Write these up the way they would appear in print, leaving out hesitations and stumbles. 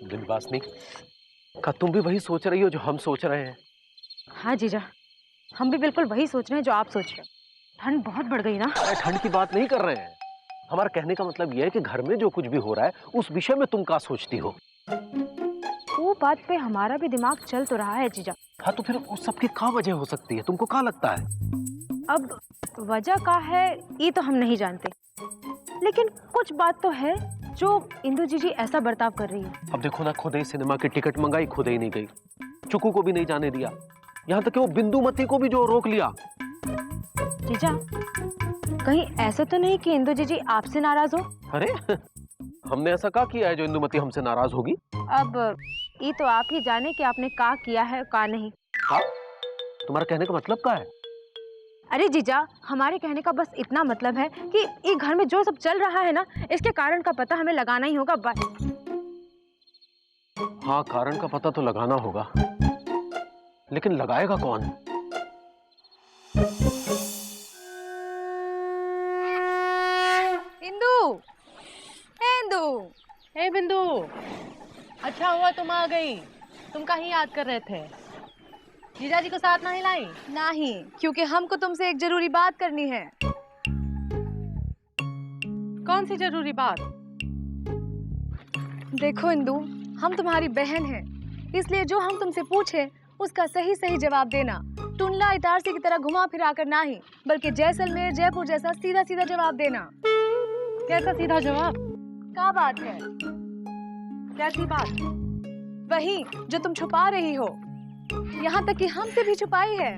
बिंदवासिनी, क्या तुम भी वही सोच रही हो जो हम सोच रहे हैं? हाँ जीजा, हम भी बिल्कुल वही सोच रहे हैं जो आप सोच रहे हो। ठंड बहुत बढ़ गई ना। ठंड की बात नहीं कर रहे हैं। हमारा कहने का मतलब यह है कि घर में जो कुछ भी हो रहा है उस विषय में तुम क्या सोचती हो? वो बात पे हमारा भी दिमाग चल तो रहा है जीजा। हाँ, तो फिर उस सब की क्या वजह हो सकती है? तुमको क्या लगता है? अब वजह क्या है ये तो हम नहीं जानते, लेकिन कुछ बात तो है जो इंदु जीजी ऐसा बर्ताव कर रही है। अब देखो ना, खुद ही सिनेमा की टिकट मंगाई, खुद ही नहीं गई, चुकू को भी नहीं जाने दिया, यहाँ तक कि वो बिंदुमती को भी जो रोक लिया। जीजा, कहीं ऐसा तो नहीं कि इंदु जीजी आपसे नाराज हो? अरे हमने ऐसा क्या किया है जो इंदुमती हमसे नाराज होगी? अब ये तो आप ही जाने कि आपने क्या किया है क्या नहीं। हाँ? तुम्हारा कहने का मतलब क्या है? अरे जीजा, हमारे कहने का बस इतना मतलब है कि ये घर में जो सब चल रहा है ना, इसके कारण का पता हमें लगाना ही होगा बस। हाँ, कारण का पता तो लगाना होगा, लेकिन लगाएगा कौन? इंदु, इंदु, हे बिंदु, अच्छा हुआ तुम आ गई। तुम कहीं याद कर रहे थे? जीजा जी को साथ नहीं लाई? नहीं, क्योंकि हमको तुमसे एक जरूरी बात करनी है। कौन सी जरूरी बात? देखो इंदु, हम तुम्हारी बहन हैं, इसलिए जो हम तुमसे पूछे उसका सही सही जवाब देना। टुनला इटारसी की तरह घुमा फिरा कर नहीं, बल्कि जैसलमेर जयपुर जैसा सीधा सीधा जवाब देना। कैसा सीधा जवाब? क्या बात है? कैसी बात? वही जो तुम छुपा रही हो, यहाँ तक कि हमसे भी छुपाई है।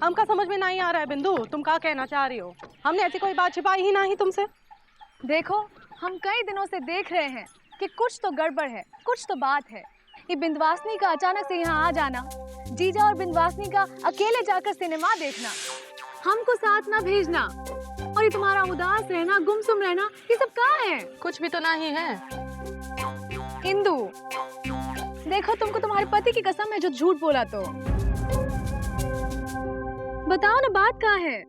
हमका समझ में नहीं आ रहा है बिंदु, तुम क्या कहना चाह रही हो? हमने ऐसी कोई बात छिपाई ही नहीं तुमसे। देखो, हम कई दिनों से देख रहे हैं कि कुछ तो गड़बड़ है, कुछ तो बात है। ये बिंदवासिनी का अचानक से यहाँ आ जाना, जीजा और बिंदवासिनी का अकेले जाकर सिनेमा देखना, हमको साथ ना भेजना, और ये तुम्हारा उदास रहना, गुमसुम रहना, ये सब कहाँ है? कुछ भी तो नहीं है। इंदु, देखो तुमको तुम्हारे पति की कसम है जो झूठ बोला तो। बताओ ना बात क्या है?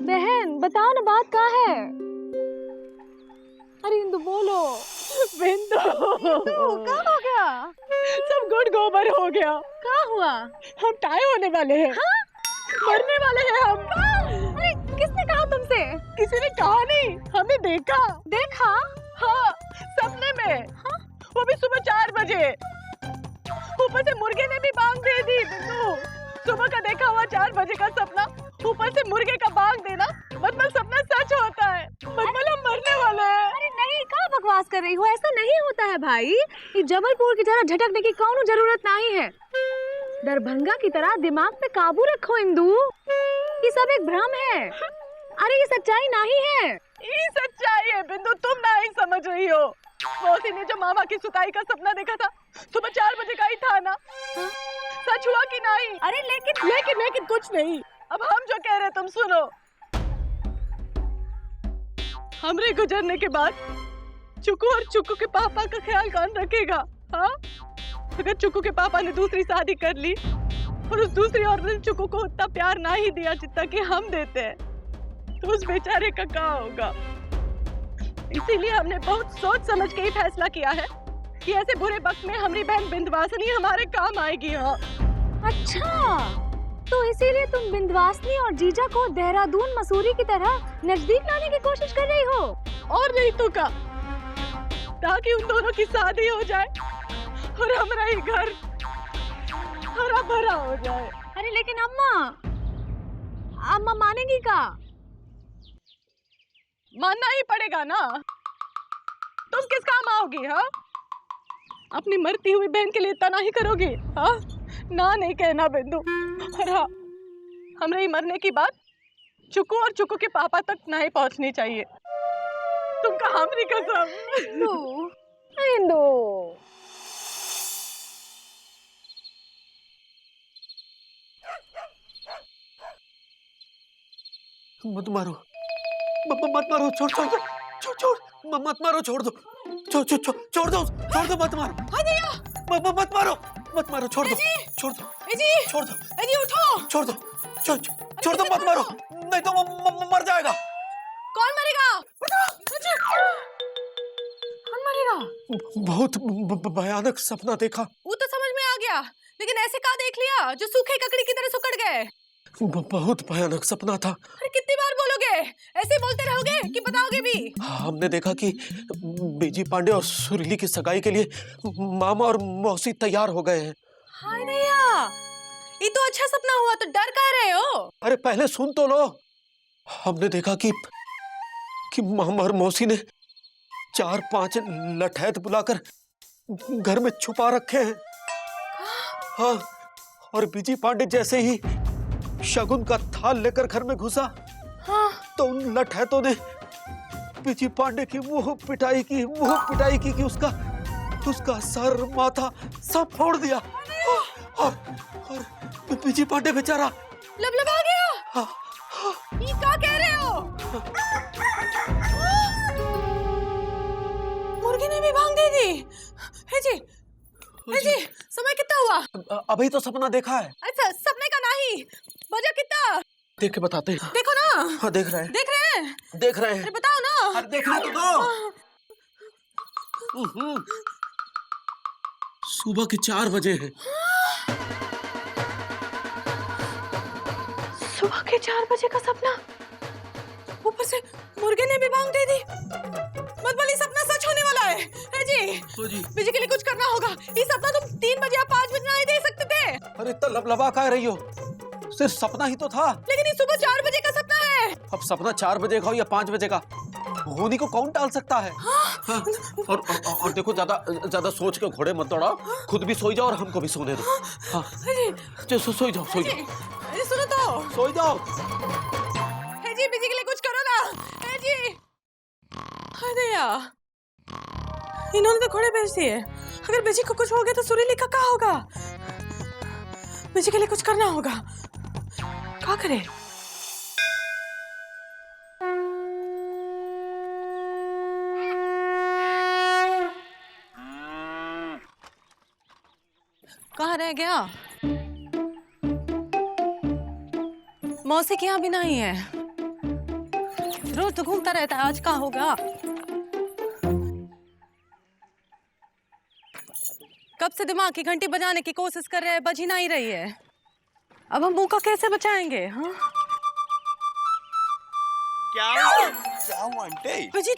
बहन बताओ ना बात क्या है? अरे इंदु बोलो। बिंदु, क्या हो गया? सब गुड़ गोबर हो गया। क्या हुआ? हम टाई होने वाले हैं। हाँ? मरने वाले हैं हम। अरे किसने कहा तुमसे? किसी ने कहा नहीं, हमने देखा। देखा? हाँ, सपने में। हाँ? वो भी सुबह 4 बजे। ऊपर से मुर्गे ने भी बांग दे दी। बिंदु, सुबह का देखा हुआ 4 बजे का सपना, ऊपर से मुर्गे का बांग देना, मतलब सपना सच होता है। मतलब हम मरने वाले हैं। अरे नहीं, क्या बकवास कर रही हो? ऐसा नहीं होता है भाई। ये जबलपुर की तरह झटकने की कौनो जरूरत नहीं है। दरभंगा की तरह दिमाग पे काबू रखो इंदु, ये सब एक भ्रम है। अरे ये सच्चाई नहीं है। ये सच्चाई है बिंदु, तुम नहीं समझ रही हो। मौसी ने जो मामा की सुताई का सपना देखा था, सुबह 4 बजे का ही था ना? हाँ? सच हुआ कि नहीं? अरे लेकिन कुछ नहीं। अब हम जो कह रहे तुम सुनो। हमरे गुजरने के बाद चुकू और चुकू के पापा का ख्याल कौन रखेगा? हाँ? अगर चुकू के पापा ने दूसरी शादी कर ली और उस दूसरी औरत ने चुकू को उतना प्यार ना ही दिया जितना कि हम देते हैं, तो उस बेचारे का क्या होगा? इसीलिए हमने बहुत सोच समझ के ही फैसला किया है कि ऐसे बुरे वक्त में हमारी बहन बिंदवासिनी हमारे काम आएगी। हाँ। अच्छा, तो इसीलिए तुम बिंदवासिनी और जीजा को देहरादून मसूरी की तरह नजदीक लाने की कोशिश कर रही हो? और नहीं तो क्या, ताकि उन दोनों की शादी हो जाए और हमारा ही घर हरा भरा हो जाए। अरे लेकिन अम्मा मानेगी का? मानना ही पड़ेगा ना। तुम किस काम आओगी? हाँ, अपनी मरती हुई बहन के लिए इतना नहीं करोगी? हाँ, ना नहीं कहना बिंदु। और हाँ, हमारे मरने की बात चुकू और चुकू के पापा तक नहीं पहुंचनी चाहिए। तुमका हमारी कसम। इंदु, मत मारो, मत मारो, छोड़ मत मारो, छोड़ दो, छोड़ दो, मत मारो। मत मारो, छोड़ दो, उठो, छोड़ दो, मत मारो, नहीं तो मर जाएगा। कौन मरेगा? कौन मरेगा? बहुत भयानक सपना देखा। वो तो समझ में आ गया, लेकिन ऐसे कहाँ देख लिया जो सूखे ककड़ी की तरह सुकड़ गए? बहुत भयानक सपना था। अरे कितनी बार बोलोगे? ऐसे बोलते रहोगे कि बताओगे भी? हमने देखा कि बीजी पांडे और सुरीली की सगाई के लिए मामा और मौसी तैयार हो गए हैं। हाय नैया, ये तो अच्छा सपना हुआ, तो डर कह रहे हो? अरे पहले सुन तो लो। हमने देखा कि मामा और मौसी ने 4-5 लठैत बुलाकर घर में छुपा रखे हैं। हाँ, और बीजी पांडे जैसे ही शगुन का थाल लेकर घर में घुसा, हाँ। तो उन लठैतों ने बीजी पांडे की वो पिटाई की कि उसका सर माथा सब फोड़ दिया। और बीजी पांडे बेचारा लबलबा गया। हाँ, ये क्या कह रहे हो? मुर्गी ने भी भांग दे दी। है जी, समय कितना हुआ? अभी तो सपना देखा है। अच्छा, सपने का नहीं, बजा कितना? देख के बताते हैं। देखो ना। हाँ, देख रहे हैं। अरे बताओ ना। अरे देखना तो दो। सुबह के 4 बजे हैं। सुबह के 4 बजे का सपना, ऊपर से मुर्गे ने भी भांग दे दी। मतलब ये सपना सच होने वाला है जी? बीजी के लिए कुछ करना होगा। ये सपना तुम 3 बजे या 5 बजे नहीं दे सकते थे। अरे इतना लबलबा कह रही हो? सिर्फ सपना ही तो था। लेकिन ये सुबह 4 बजे का सपना है। अब सपना 4 बजे का हो या 5 बजे का, होनी को कौन टाल सकता है? हाँ। और देखो, ज्यादा सोच के घोड़े मत दौड़ाओ। खुद भी सोई जाओ और हमको भी सोने दो। हाँ, सोई जाओ। अरे सुनो तो, सोई जाओ। है जी, बीजी के लिए कुछ करो ना। है जी। अरे यार, इन्होंने तो घोड़े भेज दिए। अगर बीजी को कुछ हो गया तो सुरीली का क्या होगा? बीजी के लिए कुछ करना होगा। क्या करे? कहाँ रह गया? मौसी के यहाँ भी नहीं है। रोज तो घूमता रहता है, आज कहाँ होगा? कब से दिमाग की घंटी बजाने की कोशिश कर रहे हैं, बज ही नहीं रही है। अब हम मुंह का कैसे बचाएंगे? हाँ, क्या हुआ आंटी? जी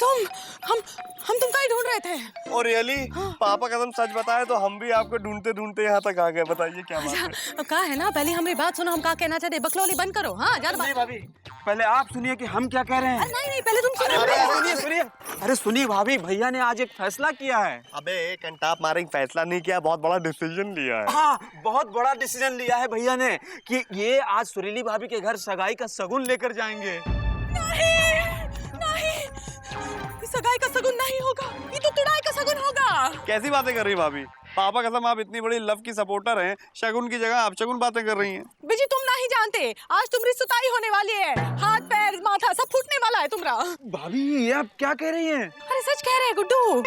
हम तुमका ही ढूंढ रहे थे। और रियली? पापा कसम सच बताए तो हम भी आपको ढूंढते ढूंढते यहाँ तक आ गए। बताइए क्या बात है? कहा है ना, पहले हमारी बात सुनो। हम क्या कहना चाहते, बकलौली बंद करो। हाँ, ज्यादा बात। भाभी, पहले आप सुनिए कि हम क्या कह रहे हैं। नहीं, पहले तुम सुनो। सुनिए। अरे सुनिए भाभी, भैया ने आज एक फैसला किया है। अबे कंटाप मारेंगे, फैसला नहीं किया, बहुत बड़ा डिसीजन लिया है। हाँ, बहुत बड़ा डिसीजन लिया है भैया ने कि ये आज सुरीली भाभी के घर सगाई का शगुन लेकर जाएंगे। नहीं, सगाई का शगुन नहीं होगा, ये तो तुड़ाई का शगुन होगा। कैसी बातें कर रही भाभी? पापा कसम, आप इतनी बड़ी लव की सपोर्टर हैं, शगुन की जगह आप शगुन बातें कर रही हैं। बीजी तुम नहीं जानते, आज तुम्हारी सुताई होने वाली है। हाथ पैर माथा सब फूटने वाला है तुम्हारा। भाभी ये आप क्या कह रही हैं? अरे सच कह रहे हैं गुड्डू।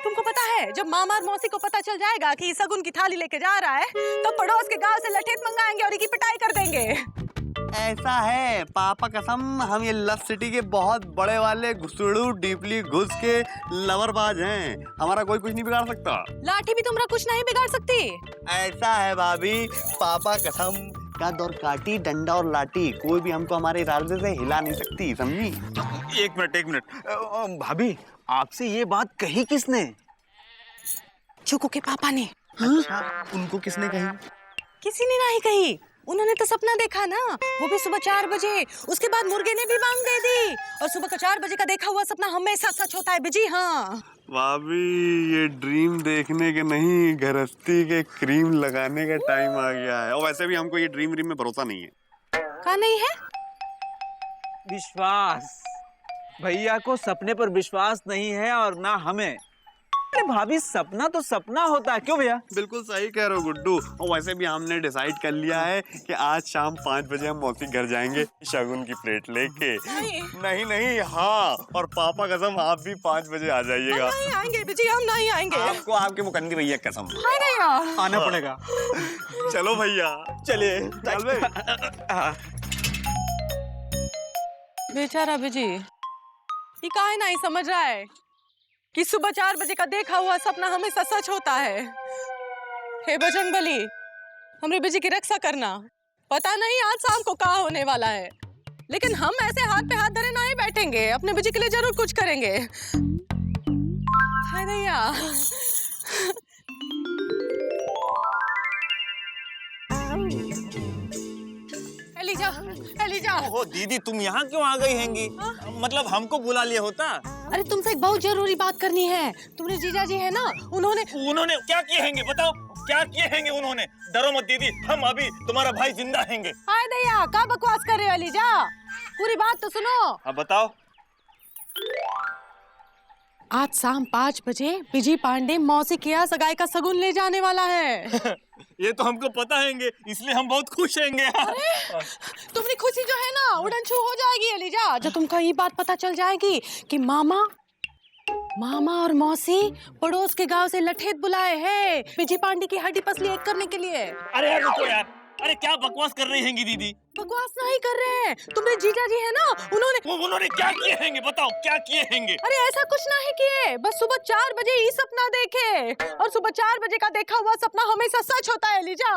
तुमको पता है, जब मामा और मौसी को पता चल जाएगा कि शगुन की थाली लेके जा रहा है, तो पड़ोस के गांव से लठेत मंगाएंगे और इसकी पिटाई कर देंगे। ऐसा है पापा कसम, हम ये लव सिटी के बहुत बड़े वाले घुसड़ू डीपली घुस के लवरबाज हैं। हमारा कोई कुछ नहीं बिगाड़ सकता। लाठी भी तुम्हारा कुछ नहीं बिगाड़ सकती। ऐसा है भाभी, पापा कसम, कद और काटी, डंडा और लाठी, कोई भी हमको हमारे इरादे से हिला नहीं सकती, समझी? एक मिनट भाभी, आपसे ये बात कही किसने? चुकू के पापा ने। अच्छा, उनको किसने कही? किसी ने नहीं कही। उन्होंने तो सपना देखा ना, वो भी सुबह 4 बजे। उसके बाद मुर्गे ने भी मांग दे दी। और सुबह का 4 बजे का देखा हुआ सपना हमेशा सच होता है बिजी। हाँ भाभी, ये ड्रीम देखने के नहीं, गृहस्थी के क्रीम लगाने का टाइम आ गया है। और वैसे भी हमको ये ड्रीम में भरोसा नहीं है। क्या नहीं है? विश्वास। भैया को सपने पर विश्वास नहीं है और ना हमें। अरे भाभी, सपना तो सपना होता है, क्यों भैया? बिल्कुल सही कह रहे हो गुड्डू। और वैसे भी हमने डिसाइड कर लिया है कि आज शाम 5 बजे हम मौसी घर जाएंगे शगुन की प्लेट लेके। नहीं, हाँ, और पापा कसम आप भी 5 बजे आ जाइएगा। हम नहीं आएंगे बिजी, हम नहीं आएंगे। आपको आपके मुकद्दर भैया कसम आना पड़ेगा। चलो भैया, चलिए। चल बे। बेचारा बिजी, ये काहे नहीं समझ रहा है कि सुबह 4 बजे का देखा हुआ सपना हमेशा सच होता है। हे बजरंगबली, हमरे बिजी की रक्षा करना। पता नहीं आज शाम को क्या होने वाला है, लेकिन हम ऐसे हाथ पे हाथ धरे नहीं बैठेंगे, अपने बिजी के लिए जरूर कुछ करेंगे। हाय भैया। Eliza, Eliza. ओहो दीदी, तुम यहाँ क्यों आ गई हैंगी? मतलब हमको बुला लिया होता। अरे तुमसे एक बहुत जरूरी बात करनी है। तुम्हारे जीजा जी है ना, उन्होंने क्या किए हैंगे? बताओ क्या किए हैंगे उन्होंने? डरो मत दीदी, हम अभी तुम्हारा भाई जिंदा हैंगे। हाय दैया, क्या बकवास कर रहे हो एलिजा? पूरी बात तो सुनो। अब बताओ। आज शाम 5 बजे विजय पांडे मौसी के यहाँ सगाई का शगुन ले जाने वाला है। ये तो हमको पता हैंगे, इसलिए हम बहुत खुश हैंगे। तुम्हारी खुशी जो है ना उड़न छू हो जाएगी एलिजा, जब तुमको ये बात पता चल जाएगी कि मामा और मौसी पड़ोस के गांव से लठेत बुलाए हैं विजय पांडे की हड्डी पसली एक करने के लिए। अरे यार रुको यार, अरे क्या बकवास कर रही हैंगी दीदी? बकवास नहीं कर रहे हैं, तुम्हारे जीजा जी है ना, उन्होंने क्या किए हैंगे? बताओ क्या किए हैंगे? अरे ऐसा कुछ नहीं किए, बस सुबह 4 बजे ही सपना देखे, और सुबह 4 बजे का देखा हुआ सपना हमेशा सच होता है एलिजा।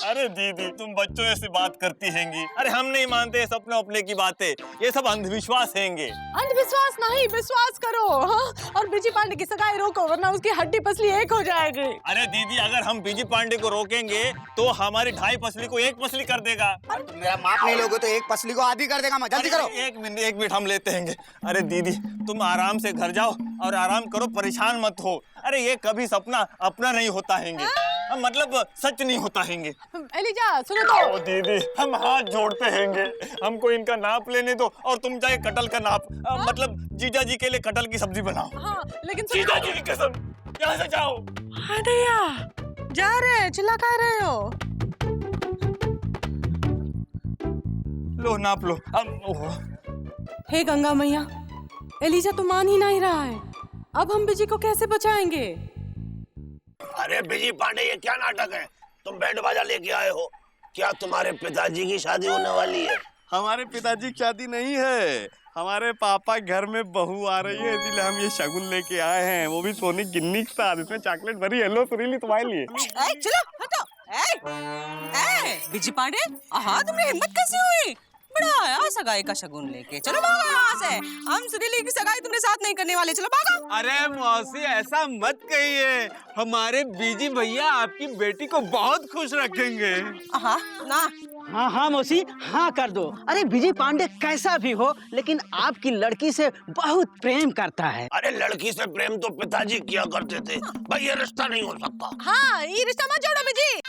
अरे दीदी, तुम बच्चों जैसी बात करती हैंगी। अरे हम नहीं मानते सपने अपने की बातें, ये सब अंधविश्वास हैंगे। अंधविश्वास नहीं, विश्वास करो। हाँ? और विजय पांडे की सगाई रोको, वरना उसकी हड्डी पसली एक हो जाएगी। अरे दीदी, अगर हम विजय पांडे को रोकेंगे तो हमारी 2.5 पसली को 1 पसली कर देगा। मेरा माप नहीं लोगे तो 1 पसली को आधी कर देगा। मैं जल्दी करो। एक मिनट हम लेते हैंगे। अरे दीदी, तुम आराम से घर जाओ और आराम करो, परेशान मत हो। अरे ये कभी सपना अपना नहीं होता हैंगे, मतलब सच नहीं होता हैंगे। एलिजा सुनो तो। ओ दीदी, हम हाथ जोड़ते हैंगे, हमको इनका नाप लेने दो, और तुम चाहे कटल का नाप, मतलब जीजा जी के लिए कटल की सब्जी बनाओ। हाँ, लेकिन जीजा जी की कसम, यहाँ से जाओ। हाँ दैया, जा रहे, चिल्ला कह रहे हो? लो नाप लो। हे गंगा मैया, एलिजा तो मान ही नहीं रहा है, अब हम विजय को कैसे बचाएंगे? अरे विजय पांडे, ये क्या नाटक है? तुम बैंड बाजा लेके आए हो? क्या तुम्हारे पिताजी की शादी होने वाली है? हमारे पिताजी की शादी नहीं है, हमारे पापा घर में बहू आ रही है, इसलिए हम ये शगुन लेके आए हैं, वो भी सोने गिन्नी के साथ। इसमें चॉकलेट भरी है। लो सुरीली, तुम्हारे लिए। चलो हटो। विजय पांडे, हाँ तुमने हिम्मत कैसे हुई? बड़ा आया सगाई का शगुन लेके, चलो भागो यहाँ से। हम सुरीली की सगाई तुम्हारे साथ नहीं करने वाले, चलो भागो। अरे मौसी, ऐसा मत कहिए, हमारे बीजी भैया आपकी बेटी को बहुत खुश रखेंगे। हाँ ना। हाँ मौसी, हाँ कर दो। अरे विजय पांडे कैसा भी हो, लेकिन आपकी लड़की से बहुत प्रेम करता है। अरे लड़की से प्रेम तो पिताजी किया करते थे भाई, ये रिश्ता नहीं हो सकता। हाँ, ये रिश्ता मत जोड़ो विजय।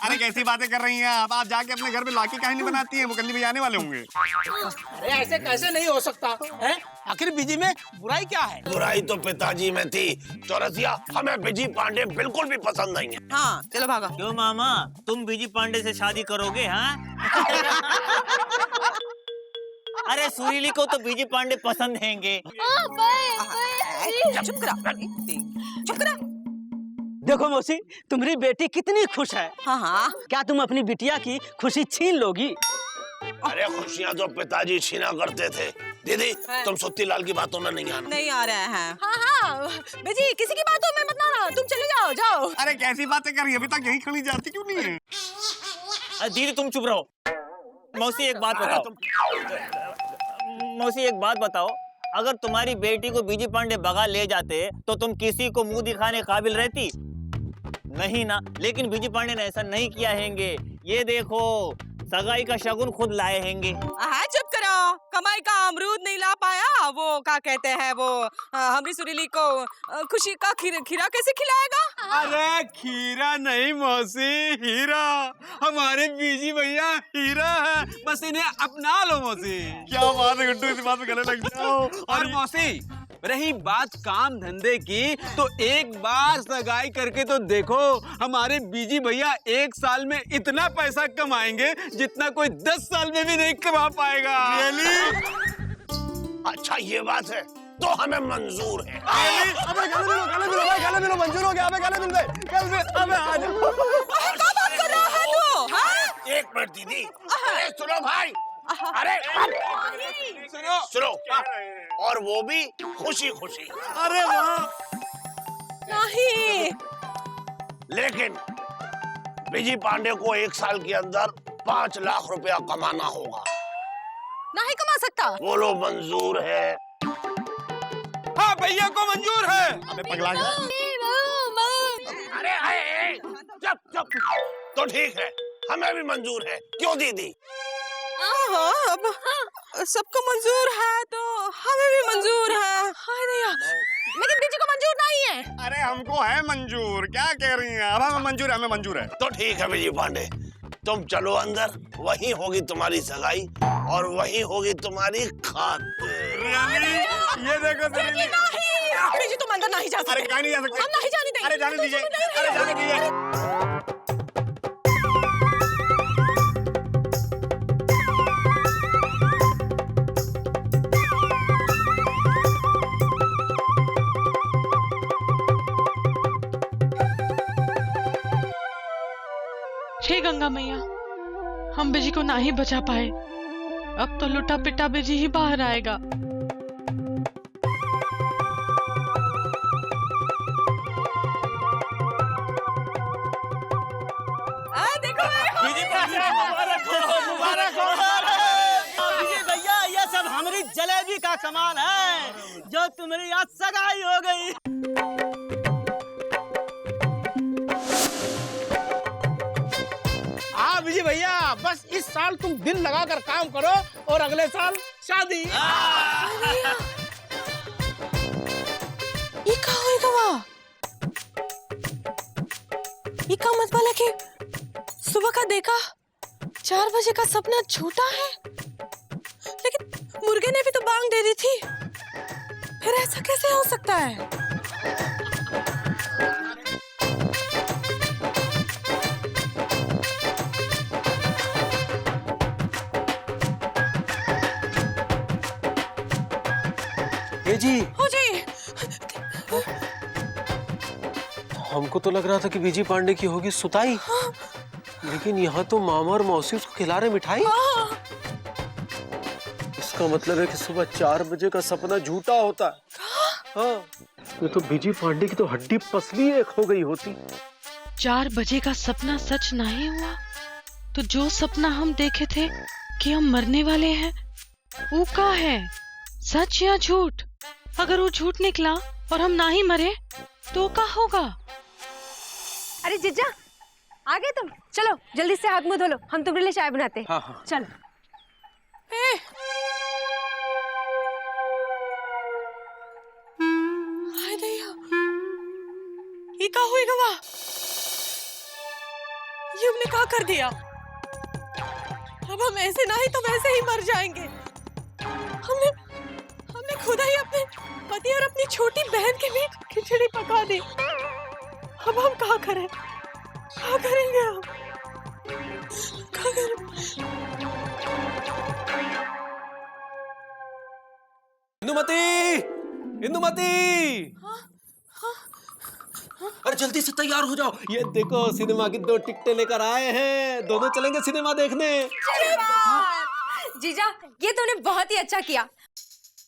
अरे कैसी बातें कर रही हैं आप जाके अपने घर में लाकी कहानी बनाती हैं, वो कल भी आने वाले होंगे। अरे ऐसे कैसे नहीं हो सकता है? आखिर विजय में बुराई क्या है? बुराई तो पिताजी में थी। चौरसिया, हमें विजय पांडे बिल्कुल भी पसंद नहीं है। हाँ चलो भागो। क्यों मामा, तुम विजय पांडे से शादी करोगे? हाँ। अरे सुरीली को तो विजय पांडे पसंद हैंगे। चुप करा, चुप करा। देखो मौसी, तुम्हारी बेटी कितनी खुश है। हाँ, क्या तुम अपनी बिटिया की खुशी छीन लोगी? अरे खुशियाँ तो पिताजी छीना करते थे। दीदी, तुम सुत्ती लाल की बातों में नहीं आना। नहीं आ रहे हैं। हाँ, बेजी किसी की बातों में मत आना, तुम चले जाओ। अरे कैसी बातें कर रही है, अभी तक यहीं खड़ी जाती क्यों नहीं है? दीदी तुम चुप रहो। मौसी एक बात बताओ, मौसी एक बात बताओ, अगर तुम्हारी बेटी को विजय पांडे भगा ले जाते तो तुम किसी को मुंह दिखाने काबिल रहती? नहीं ना। लेकिन विजय पांडे ने ऐसा नहीं किया हैंगे। ये देखो, सगाई का शगुन खुद लाए हैंगे। चुप करो, कमाई का अमरूद नहीं ला पाया, वो क्या कहते हैं, वो हमारी सुरीली को खुशी का खीरा कैसे खिलाएगा? अरे खीरा नहीं मौसी, हीरा। हमारे बीजी भैया हीरा है, बस इन्हें अपना लो मौसी। क्या बात है गुड्डू, इस बात में गले लग जाओ। और मौसी, रही बात काम धंधे की, तो एक बार सगाई करके तो देखो, हमारे बीजी भैया 1 साल में इतना पैसा कमाएंगे जितना कोई 10 साल में भी नहीं कमा पाएगा। अच्छा ये बात है तो हमें मंजूर है। अबे गले मिलो, मंजूर हो गया। अबे गले मिल गए, अबे आ जाओ। एक मिनट दीदी, अरे सुनो भाई, अरे सुनो सुनो, और वो भी खुशी खुशी। अरे वाह। नहीं। लेकिन विजय पांडे को 1 साल के अंदर 5 लाख रुपया कमाना होगा। नहीं कमा सकता। बोलो मंजूर है? हाँ भैया को मंजूर है। अबे पगला गया। अरे चुप चुप। तो ठीक है, हमें भी मंजूर है। क्यों दीदी? अब सबको मंजूर है तो हमें भी मंजूर है। हाय भैया, लेकिन बीजी को मंजूर नहीं है। अरे हमको है मंजूर, क्या कह रही हैं? अब हमें मंजूर है, हमें मंजूर है। तो ठीक है विजय पांडे, तुम चलो अंदर, वहीं होगी तुम्हारी सगाई और वहीं होगी तुम्हारी खातिर। ये देखो नहीं, बीजी तुम अंदर नहीं जा सकते। अरे कहीं नहीं जा सकते। हम नहीं जाने देंगे। अरे जाने दीजिए, अरे जाने दीजिए। हे गंगा मैया, हम बिजी को ना ही बचा पाए, अब तो लुटा पिटा बिजी ही बाहर आएगा। देखो मुबारक हो विजय भैया, ये सब हमारी जलेबी का कमाल है जो तुम्हारी आज सगाई हो गई। हाँ विजय भैया, बस इस साल तुम दिल लगाकर काम करो और अगले साल शादी। ये क्या होएगा वहाँ? ये क्या मतलब है कि सुबह का देखा 4 बजे का सपना झूठा है? लेकिन मुर्गे ने भी तो बांग दे दी थी, फिर ऐसा कैसे हो सकता है? जी हो जी। हमको तो लग रहा था कि विजय पांडे की होगी सुताई, लेकिन यहाँ तो मामा और मौसी उसको खिला रहे मिठाई। इसका मतलब है कि सुबह 4 बजे का सपना झूठा होता है। हाँ, ये तो विजय पांडे की तो हड्डी पसली एक हो गई होती। 4 बजे का सपना सच नहीं हुआ तो जो सपना हम देखे थे कि हम मरने वाले हैं, वो क्या है, सच या झूठ? अगर वो झूठ निकला और हम ना ही मरे तो क्या होगा? अरे जीजा, आ गए तुम? चलो जल्दी से हाथ मुंह धो लो, हम तुम्हारे लिए चाय बनाते हैं। हाँ। चलो। हाय भैया, ये क्या होएगा वहाँ? ये हमने क्या कर दिया? अब हम ऐसे नहीं तो वैसे ही मर जाएंगे। हमने खुद ही अपने पति और अपनी छोटी बहन के लिए खिचड़ी पका दी। अब हम क्या करें? क्या करेंगे हम? क्या करें? इंदुमती, इंदुमती, अरे जल्दी से तैयार हो जाओ। ये देखो सिनेमा की 2 टिकटें लेकर आए हैं, दोनों चलेंगे सिनेमा देखने। जीजा, ये तुमने बहुत ही अच्छा किया।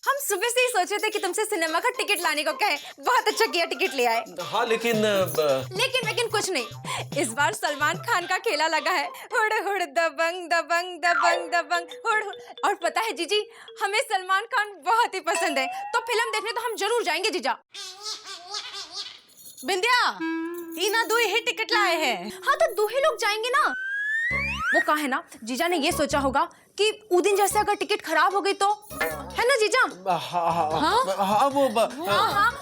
हम सुबह से ही सोचे थे कि तुमसे सिनेमा का टिकट लाने को कहे। बहुत अच्छा किया, टिकट ले आए। हाँ लेकिन लेकिन कुछ नहीं, इस बार सलमान खान का खेला लगा है। हुड़ हुड़ दबंग दबंग दबंग दबंग हुड़ हुड़। और पता है जीजी, हमें सलमान खान बहुत ही पसंद है, तो फिल्म देखने तो हम जरूर जाएंगे जीजा। बिंदिया, इना 2 ही टिकट लाए हैं। हाँ तो 2 ही लोग जाएंगे ना। वो कहा है ना, जीजा ने ये सोचा होगा कि उस दिन जैसे अगर टिकट खराब हो गई तो, है ना जीजा? हाँ,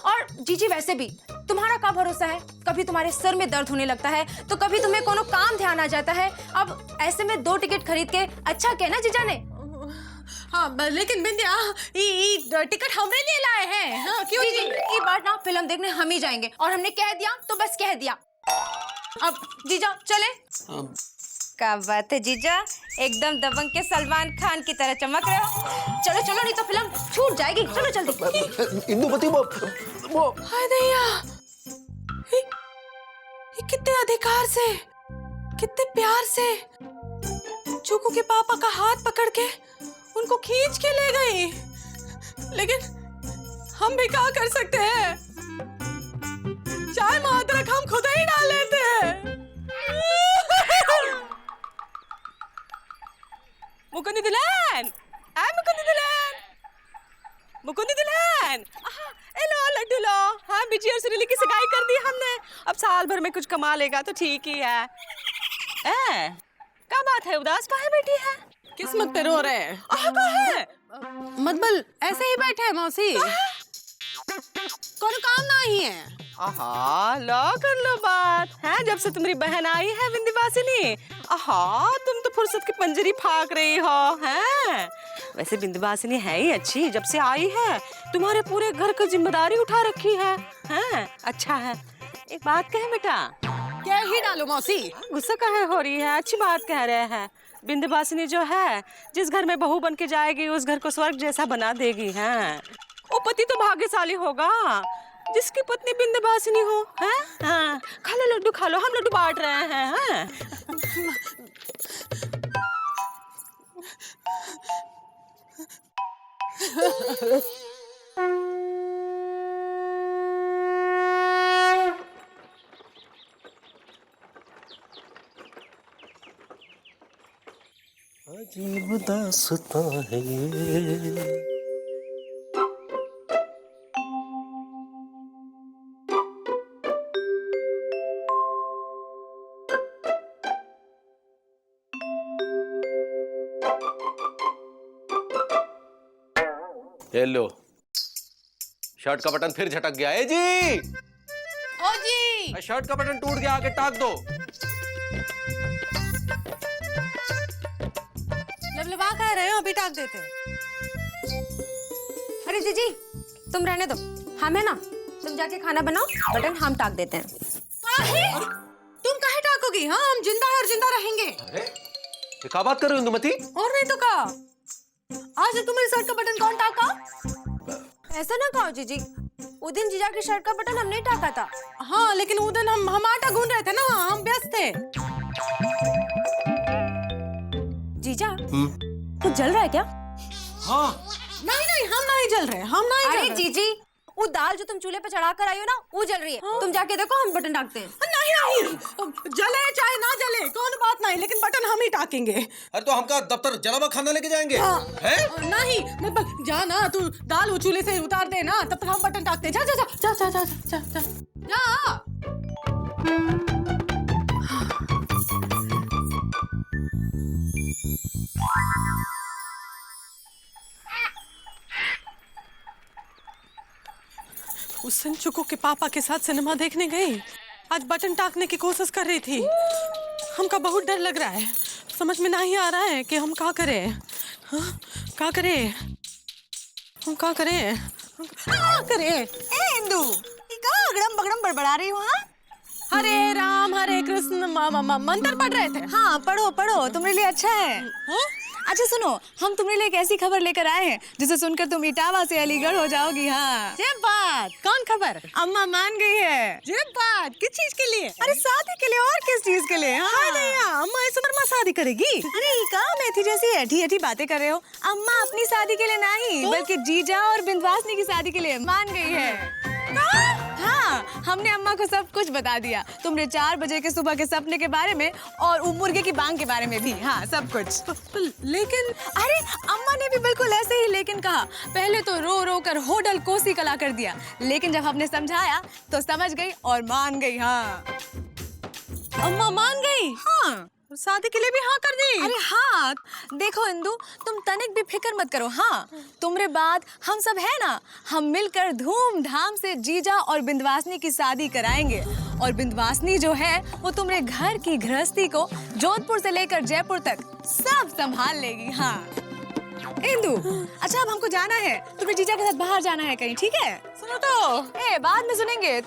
और जीजी वैसे भी तुम्हारा क्या भरोसा है, कभी तुम्हारे सर में दर्द होने लगता है तो कभी तुम्हें कोनो काम ध्यान आ जाता है। अब ऐसे में 2 टिकट खरीद के अच्छा किया ना जीजा ने। हाँ लेकिन बिंदिया, टिकट हमने लिए लाए हैं। हाँ, क्यों? जीजी, ये बात ना फिल्म देखने हम ही जाएंगे, और हमने कह दिया तो बस कह दिया। अब जीजा चले। क्या बात है जीजा, एकदम दबंग के सलमान खान की तरह चमक रहे हो। चलो चलो, नहीं तो फिल्म छूट जाएगी। चलो जल्दी। इंदुमती वो हाय दैया, ये कितने अधिकार से, कितने प्यार से चुकू के पापा का हाथ पकड़ के उनको खींच के ले गई, लेकिन हम भी क्या कर सकते हैं? चाय में अदरक हम खुद ही डाल लेते हैं। मुकुंदी दुल्हन, मुकुंदी दुल्हन, एलो लड्डू लो। हाँ, बिजी और सुरीली की सगाई कर दी हमने, अब साल भर में कुछ कमा लेगा तो ठीक ही है। क्या बात है, उदास काहे बैठी है? किस्मत पे रो रहे हैं। है मतबल ऐसे ही बैठे हैं मौसी, कोई काम नहीं है। आहा, लो कर लो बात है। जब से तुम्हारी बहन आई है विंध्यवासिनी, आहा, तुम तो फुर्सत की पंजरी फाक रही हो हैं। वैसे विंध्यवासिनी है ही अच्छी, जब से आई है तुम्हारे पूरे घर की जिम्मेदारी उठा रखी है हैं। अच्छा है, एक बात कहे बेटा। क्या ही डालो मौसी, गुस्सा काहे हो रही है? अच्छी बात कह रहे हैं। विंध्यवासिनी जो है, जिस घर में बहू बन के जाएगी उस घर को स्वर्ग जैसा बना देगी हैं। वो पति तो भाग्यशाली होगा जिसकी पत्नी विंध्यवासिनी हो, हैं? हाँ, खा लो लड्डू, खा लो, हम लड्डू बांट रहे हैं, हैं? अजीब दास्तां है ये। ये लो, शर्ट का बटन फिर झटक गया है जी। ओ जी, शर्ट का बटन टूट गया, आगे टाक दो। लबलबा कह रहे हो, अभी टाक देते। अरे जीजी, तुम रहने दो, हम है ना, तुम जाके खाना बनाओ, बटन हम टाक देते हैं। तुम काहे टाकोगी? हाँ, हम जिंदा और जिंदा रहेंगे। अरे ये क्या बात कर रहे हो इंदुमती? और नहीं तो का, आज तुम्हारे शर्ट का बटन कौन टाका? ऐसा ना कहो जीजी, उस दिन जीजा की शर्ट का बटन हमने टाका था। हाँ, लेकिन उस दिन हम आटा गूंद रहे थे ना, हम व्यस्त थे। जीजा, कुछ जल रहा है क्या? हाँ। नहीं नहीं, हम नहीं जल रहे, हम नहीं जल अरे रहे। जीजी, वो दाल जो तुम चूल्हे पे चढ़ा कर आई हो ना, वो जल रही है। तुम जाके देखो, हम बटन टाकते हैं। नहीं नहीं, जले चाहे ना जले कोई बात नहीं, लेकिन बटन हम ही टाकेंगे। अरे तो हमका दफ्तर जला हुआ खाना लेके जाएंगे? हैं? नहीं, मतलब जा ना, तू दाल वो चूल्हे से उतार दे ना, तब तक हम बटन टाकते हैं। जा जा जा जा जा जा जा जा। उस दिन चुकू के पापा के साथ सिनेमा देखने गई, आज बटन टाकने की कोशिश कर रही थी। हमका बहुत डर लग रहा है, समझ में नहीं आ रहा है कि हम क्या करें। हाँ, क्या करें, हम क्या करें, क्या करें? ए इंदु, क्या अगड़म बगड़म बड़बड़ा रही हो? हाँ, हरे राम हरे कृष्ण मंत्र पढ़ रहे थे। हाँ, पढ़ो पढ़ो, तुम्हारे लिए अच्छा है। हाँ? अच्छा सुनो, हम तुम्हारे लिए एक ऐसी खबर लेकर आए हैं जिसे सुनकर तुम इटावा से अलीगढ़ हो जाओगी। हाँ, ये बात, कौन खबर? अम्मा मान गई है। ये बात किस चीज के लिए? अरे शादी के लिए, और किस चीज के लिए? हाँ, अम्मा इस उम्र में शादी करेगी? अरे का मेथी जैसी ऐठी ऐठी बातें कर रहे हो। अम्मा अपनी शादी के लिए नहीं, बल्कि जीजा और विंध्यवासिनी की शादी के लिए मान गई है। हाँ, हमने अम्मा को सब कुछ बता दिया, तुमने 4 बजे के सुबह के सपने के बारे में और वो मुर्गे की बांग के बारे में भी। हाँ, सब कुछ। लेकिन अरे अम्मा ने भी बिल्कुल ऐसे ही लेकिन कहा। पहले तो रो रो कर होडल कोसी कला कर दिया, लेकिन जब हमने समझाया तो समझ गई और मान गई। हाँ, अम्मा मान गई? हाँ, शादी के लिए भी हाँ कर दी? अरे हाँ, देखो इंदु, तुम तनिक भी फिक्र मत करो। हाँ, तुम्हारे बाद हम सब है ना, हम मिलकर धूमधाम से जीजा और विंध्यवासिनी की शादी कराएंगे। और विंध्यवासिनी जो है वो तुम्हारे घर की गृहस्थी को जोधपुर से लेकर जयपुर तक सब संभाल लेगी। हाँ इंदु, अच्छा अब हमको जाना है, तुम्हें जीजा के साथ बाहर जाना है कहीं, ठीक है? सुनो तो, बाद में सुनेंगे।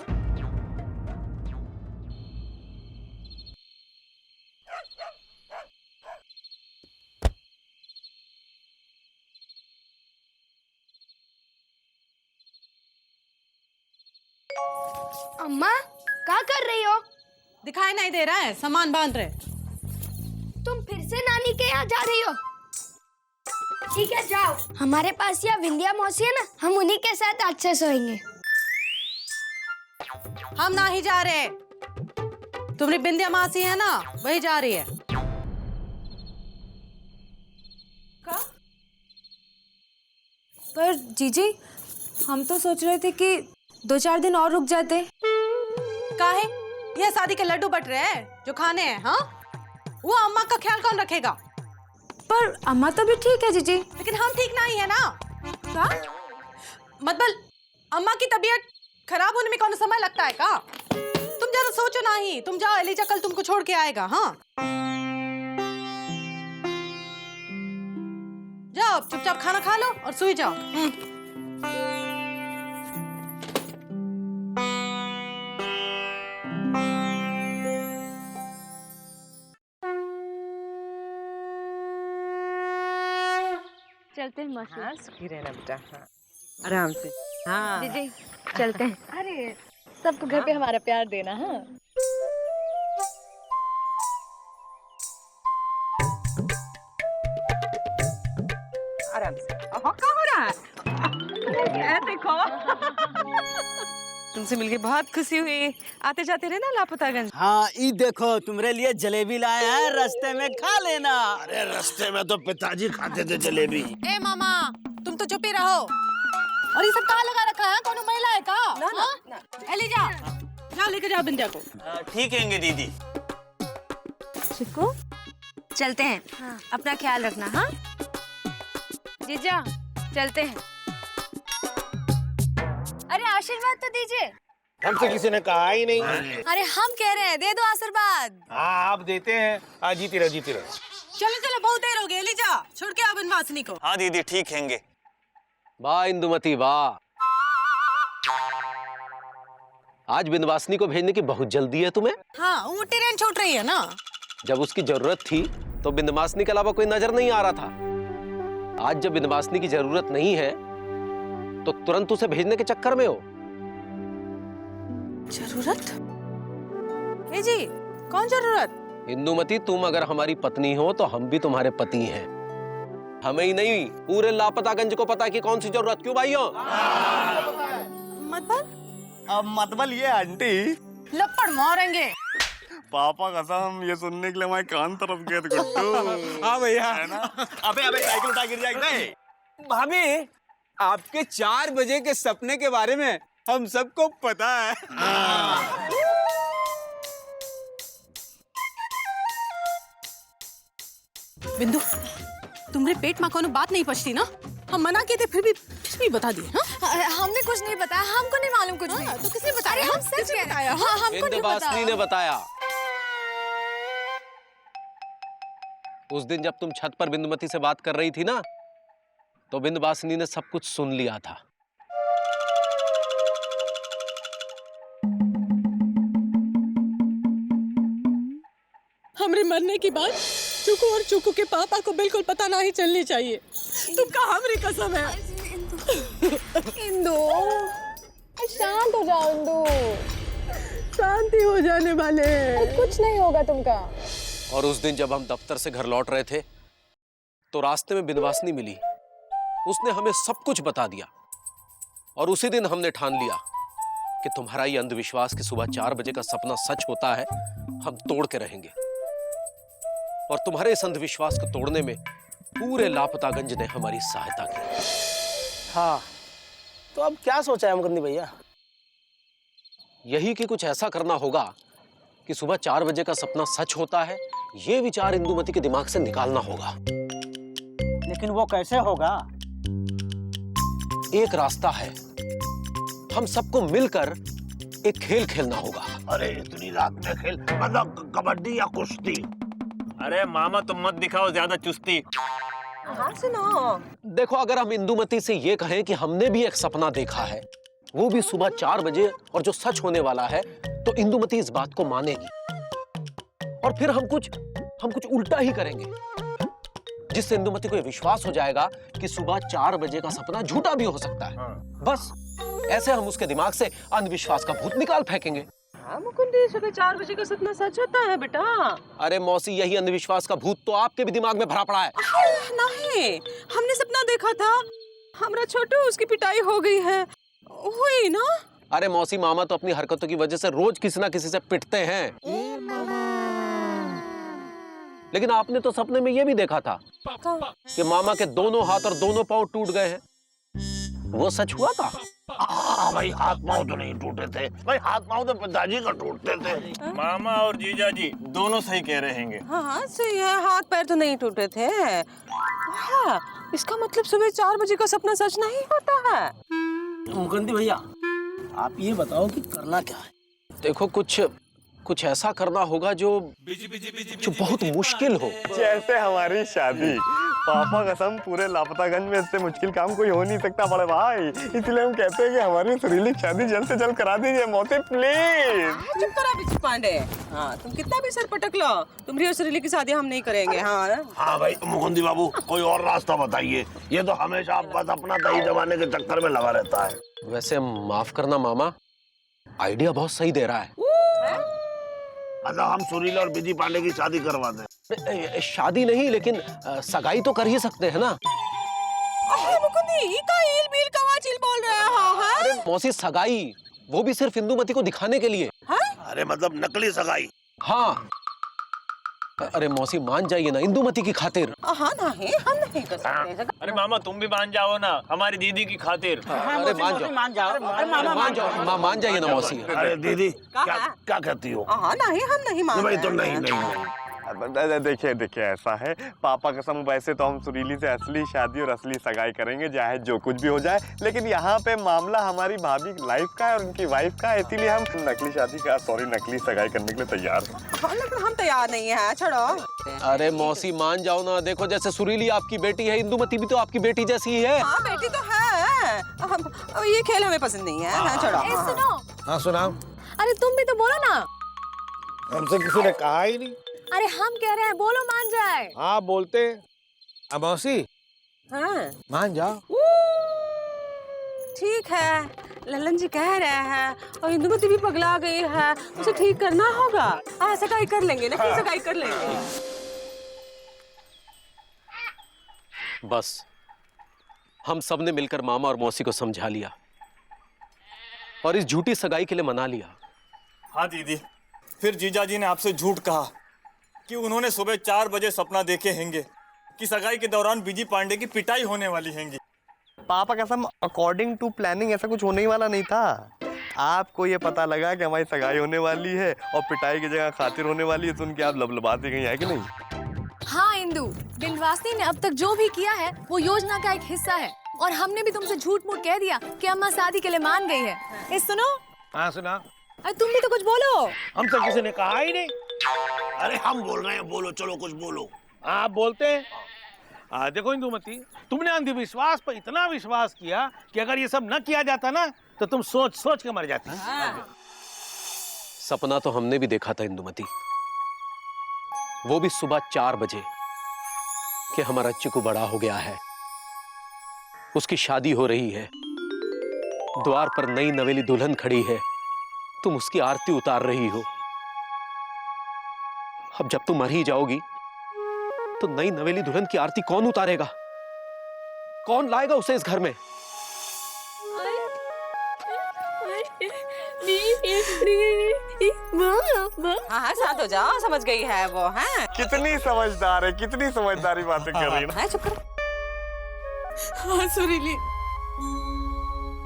अम्मा, क्या कर रही हो? दिखाई नहीं दे रहा है, सामान बांध रहे। तुम फिर से नानी के यहाँ जा रही हो? ठीक है जाओ। हमारे पास यह विंध्या मौसी है ना, हम उन्हीं के साथ अच्छे सोएंगे। हम ना ही जा रहे, तुम्हारी बिंदिया मासी है ना, वही जा रही है। पर जीजी, हम तो सोच रहे थे कि 2-4 दिन और रुक जाते। काहे? यह शादी के लड्डू बट रहे हैं जो खाने हैं। हाँ, वो अम्मा का ख्याल कौन रखेगा? पर अम्मा तो भी ठीक है जीजी। लेकिन हम ठीक नहीं है ना। क्या मतलब अम्मा की तबीयत खराब होने में कौन समय लगता है का? तुम ज्यादा सोचो नहीं, तुम जाओ, एलिजा कल तुमको छोड़ के आएगा। हाँ जाओ, चुपचाप खाना खा लो और सोई जाओ। चलते हैं मौसी। हाँ, सुखी रहना बेटा। हाँ, आराम से। हाँ जीजी चलते हैं। अरे सबको घर पे हमारा प्यार देना। हाँ आराम से। ओह, क्या हो रहा है? ये देखो। तुमसे मिलके बहुत खुशी हुई। आते जाते रहना लापतागंज। हाँ, ई देखो तुम्हारे लिए जलेबी लाए हैं, रास्ते में खा लेना। अरे रास्ते में तो पिताजी खाते थे जलेबी। ए मामा, तुम तो चुप ही रहो। और ये सब कहाँ लगा रखा है? कौन महिला है का? ना। एलिजा, जाओ लेके जाओ बिंदिया को। ठीक है दीदी। चिक्कू चलते हैं। हाँ। अपना ख्याल रखना। हाँ जीजा चलते हैं। अरे आशीर्वाद तो दीजिए। हमसे किसी ने कहा ही नहीं। अरे हम कह रहे हैं, दे दो आशीर्वाद। हाँ आप देते हैं। जीती रहो जीती रहो। चलो चलो, बहुत देर हो गई। एलिजा छोड़ के आओ बनवासनी को। हाँ दीदी ठीक हैंगे। वाह इंदुमती वाह, आज बिंदवासिनी को भेजने की बहुत जल्दी है तुम्हें। हाँ, वो ट्रेन छूट रही है ना। जब उसकी जरूरत थी तो बिंदवासिनी के अलावा कोई नजर नहीं आ रहा था। आज जब बिंदवासिनी की जरूरत नहीं है तो तुरंत उसे भेजने के चक्कर में हो। जरूरत? ए जी, कौन जरूरत? इंदुमती, तुम अगर हमारी पत्नी हो तो हम भी तुम्हारे पति हैं। हमें ही नहीं, पूरे लापतागंज को पता है कि कौन सी जरूरत। क्यों भाइयों? मतलब? अब मतलब ये आंटी लपड़ मारेंगे। पापा कसम, ये सुनने के लिए मैं कान तरफ गया था गुड्डू। हाँ भैया, है ना? अबे साइकिल उठा गिर जाएगा। भाभी, आपके 4 बजे के सपने के बारे में हम सबको पता है। बिंदु, तुम्हारे पेट में कोनो बात नहीं पचती ना? हम मना किए थे फिर भी बता दिए। हाँ? हमने कुछ नहीं बताया, हमको नहीं मालूम कुछ भी। तो किसने बताया? हम सच कह रहे हैं। हाँ, हमको नहीं बिंदवासिनी ने पता। बताया। उस दिन जब तुम छत पर बिंदुमती से बात कर रही थी ना, तो बिंदवासिनी ने सब कुछ सुन लिया था। हमरे मरने की बात चुकू और चुकू के पापा को बिल्कुल पता नहीं चलनी चाहिए। तुमका हमरी कसम है। इंदु, शांत हो जाओ इंदु। शांति हो जाने वाले। कुछ नहीं होगा तुमका। और उस दिन जब हम दफ्तर से घर लौट रहे थे तो रास्ते में बिंदवासिनी मिली। उसने हमें सब कुछ बता दिया और उसी दिन हमने ठान लिया कि तुम्हारा ये अंधविश्वास कि सुबह 4 बजे का सपना सच होता है, हम तोड़ के रहेंगे। और तुम्हारे इस अंधविश्वास को तोड़ने में पूरे लापतागंज ने हमारी सहायता की। हाँ, तो अब क्या सोचा है मुकंदी भैया? यही कि कुछ ऐसा करना होगा कि सुबह 4 बजे का सपना सच होता है, ये विचार इंदुमती के दिमाग से निकालना होगा। लेकिन वो कैसे होगा? एक रास्ता है, हम सबको मिलकर एक खेल खेलना होगा। अरे इतनी रात में खेल, मतलब कबड्डी या कुश्ती? अरे मामा तुम मत दिखाओ ज्यादा चुस्ती। हाँ सुनो, देखो, अगर हम इंदुमती से ये कहें कि हमने भी एक सपना देखा है, वो भी सुबह 4 बजे और जो सच होने वाला है, तो इंदुमती इस बात को मानेगी। और फिर हम कुछ उल्टा ही करेंगे, जिससे इंदुमती को यह विश्वास हो जाएगा कि सुबह 4 बजे का सपना झूठा भी हो सकता है। बस ऐसे हम उसके दिमाग से अंधविश्वास का भूत निकाल फेंकेंगे। मुकुंदी, सुबह 4 बजे का सपना सच होता है बेटा? अरे मौसी, यही अंधविश्वास का भूत तो आपके भी दिमाग में भरा पड़ा है। नहीं, हमने सपना देखा था, हमारा छोटू उसकी पिटाई हो गई है, हुई ना? अरे मौसी, मामा तो अपनी हरकतों की वजह से रोज किसी ना किसी से पिटते हैं। लेकिन आपने तो सपने में ये भी देखा था कि मामा के दोनों हाथ और दोनों पांव टूट गए हैं। वो सच हुआ था? भाई, हाथ पाँव तो नहीं टूटे थे भाई, हाथ पाँव तो पिताजी का टूटते थे। मामा और जीजा जी दोनों सही कह रहे हैं। हाँ सही है, हाथ पैर तो नहीं टूटे थे। हाँ, इसका मतलब सुबह 4 बजे का सपना सच नहीं होता है। मुकुंदी भैया, आप ये बताओ कि करना क्या है? देखो, कुछ ऐसा करना होगा जो बहुत मुश्किल हो। जैसे हमारी शादी। पापा कसम, पूरे लापतागंज में इससे मुश्किल काम कोई हो नहीं सकता बड़े भाई। इसलिए हम कहते हैं कि हमारी सुरीली शादी जल्द से जल्द करा दीजिए मौसी, प्लीज। चुप करा बिजी पांडे। हाँ, तुम कितना भी सर पटक लो, तुम्हारी और सुरीली की शादी हम नहीं करेंगे। हाँ भाई मुकुंदी बाबू, कोई और रास्ता बताइए। ये तो हमेशा बस अपना दही जमाने के चक्कर में लगा रहता है। वैसे माफ करना मामा, आइडिया बहुत सही दे रहा है। अच्छा, हम सुरीला और बिजी पांडे की शादी करवा दें। शादी नहीं, लेकिन सगाई तो कर ही सकते हैं ना। मुकुंदी, का इल बिल कवाचिल बोल रहे हो? अरे मौसी, सगाई वो भी सिर्फ इंदुमती को दिखाने के लिए। अरे मतलब नकली सगाई? हाँ। अरे मौसी, मान जाइए ना, इंदुमती की खातिर। हाँ नहीं, हम नहीं कर सकते। अरे मामा, तुम भी मान जाओ ना, हमारी दीदी की खातिर। अरे मान जाओ, मान जाइए ना मौसी। अरे दीदी, क्या कहती हो? हाँ नहीं, हम नहीं मान भाई तो नहीं। देखिए ऐसा है, पापा कसम, वैसे तो हम सुरीली से असली शादी और असली सगाई करेंगे, चाहे जो कुछ भी हो जाए। लेकिन यहाँ पे मामला हमारी भाभी लाइफ का है और उनकी वाइफ का है, इसीलिए हम नकली सगाई करने के लिए तैयार हैं। लेकिन हम तैयार नहीं है, छोड़ो। अरे मौसी, मान जाओ ना। देखो, जैसे सुरीली आपकी बेटी है, इंदुमती भी तो आपकी बेटी जैसी ही है। हाँ, बेटी तो है। ये खेल हमें पसंद नहीं है, छोड़ो। सुनो। हाँ सुनाओ। अरे तुम भी तो बोलो ना। हमसे किसी ने कहा ही नहीं। अरे हम कह रहे हैं, बोलो, मान जाए। हाँ बोलते। अब मौसी, हाँ, मान जाओ। ठीक है, ललन जी कह रहे हैं और इंदुमती भी पगला गई है, उसे ठीक करना होगा। हाँ, सगाई कर लेंगे ना, सगाई कर लेंगे। बस हम सब ने मिलकर मामा और मौसी को समझा लिया और इस झूठी सगाई के लिए मना लिया। हाँ दीदी, फिर जीजा जी ने आपसे झूठ कहा कि उन्होंने सुबह 4 बजे सपना देखे हैंगे कि सगाई के दौरान बिजी पांडे की पिटाई होने वाली हैंगी। पापा कसम, अकॉर्डिंग टू प्लानिंग ऐसा कुछ होने वाला नहीं था। आपको ये पता लगा कि हमारी सगाई होने वाली है और पिटाई की जगह खातिर होने वाली है, सुन के आप लबलबाती गई है कि नहीं? हाँ इंदु, बिंदवासिनी ने अब तक जो भी किया है वो योजना का एक हिस्सा है, और हमने भी तुमसे झूठ मूठ कह दिया कि अम्मा शादी के लिए मान गई है। इस सुनो। हाँ सुना। अरे तुम भी तो कुछ बोलो। हमसे किसी ने कहा ही नहीं। अरे हम बोल रहे हैं, बोलो, चलो कुछ बोलो। आप बोलते हैं। देखो इंदुमती, तुमने अंधविश्वास पर इतना विश्वास किया कि अगर ये सब न किया जाता ना तो तुम सोच सोच के मर जाती। सपना तो हमने भी देखा था इंदुमती, वो भी सुबह 4 बजे कि हमारा चिकू बड़ा हो गया है, उसकी शादी हो रही है, द्वार पर नई नवेली दुल्हन खड़ी है, तुम उसकी आरती उतार रही हो। अब जब तुम मर ही जाओगी तो नई नवेली दुल्हन की आरती कौन उतारेगा? कौन लाएगा उसे इस घर में? हाँ, साथ हो जाओ, समझ गई है वो। है कितनी समझदार है, कितनी समझदारी बातें कर रही है ना। चुप करो। हाँ सुरीली,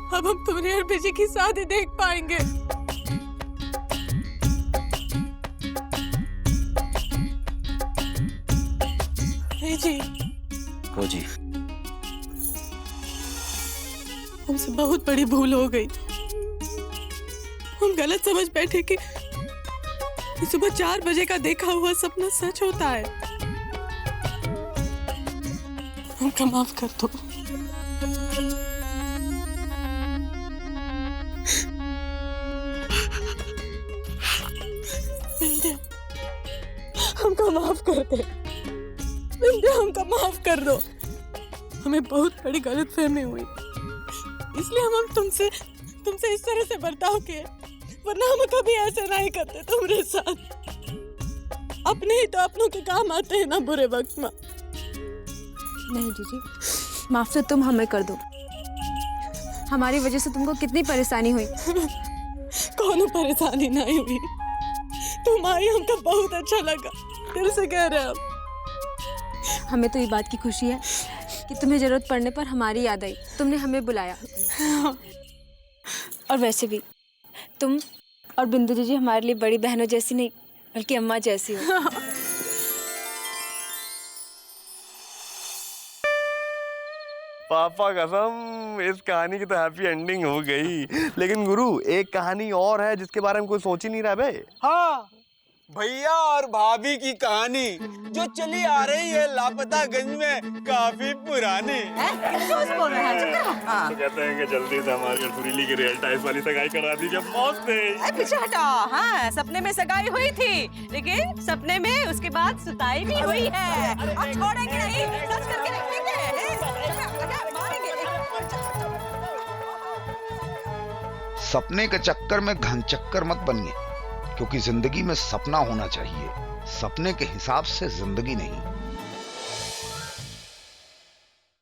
अब हम तुम्हारी और बिजी की शादी देख पाएंगे। जी। वो जी, हमसे बहुत बड़ी भूल हो गई। हम गलत समझ बैठे कि सुबह 4 बजे का देखा हुआ सपना सच होता है। हमको माफ कर दो। हमको माफ कर दे। हमको माफ कर दो। हमें बहुत बड़ी गलतफहमी हुई, इसलिए हम तुमसे इस तरह से बर्ताव किए। वरना हम कभी ऐसे नहीं करते तुम्हारे साथ। अपने ही तो अपनों के काम आते हैं ना बुरे वक्त में। नहीं जीजी, माफ तो तुम हमें कर दो। हमारी वजह से तुमको कितनी परेशानी हुई। कौन परेशानी नहीं हुई, तुम आई हमको बहुत अच्छा लगा, दिल से कह रहे हम। हमें तो ये बात की खुशी है कि तुम्हें जरूरत पड़ने पर हमारी याद आई, तुमने हमें बुलाया। और वैसे भी तुम और बिंदु जीजी हमारे लिए बड़ी बहनों जैसी नहीं बल्कि अम्मा जैसी हो। पापा कसम, इस कहानी की तो हैप्पी एंडिंग हो गई। लेकिन गुरु, एक कहानी और है जिसके बारे में कोई सोच ही नहीं रहा बे। हाँ, भैया और भाभी की कहानी जो चली आ रही है लापतागंज में काफी पुरानी। बोल रहे हैं? तो कहते हैं कि जल्दी से हमारी और सुरीली की रियल टाइप वाली सगाई करा दी जब मौत से। पीछे हटाओ। हाँ, सपने में सगाई हुई थी, लेकिन सपने में उसके बाद सुताई भी हुई है। अब छोड़ेंगे नहीं, सच करके रखेंगे। सपने के चक्कर में घन चक्कर मत बनिए, क्योंकि जिंदगी में सपना होना चाहिए, सपने के हिसाब से जिंदगी नहीं।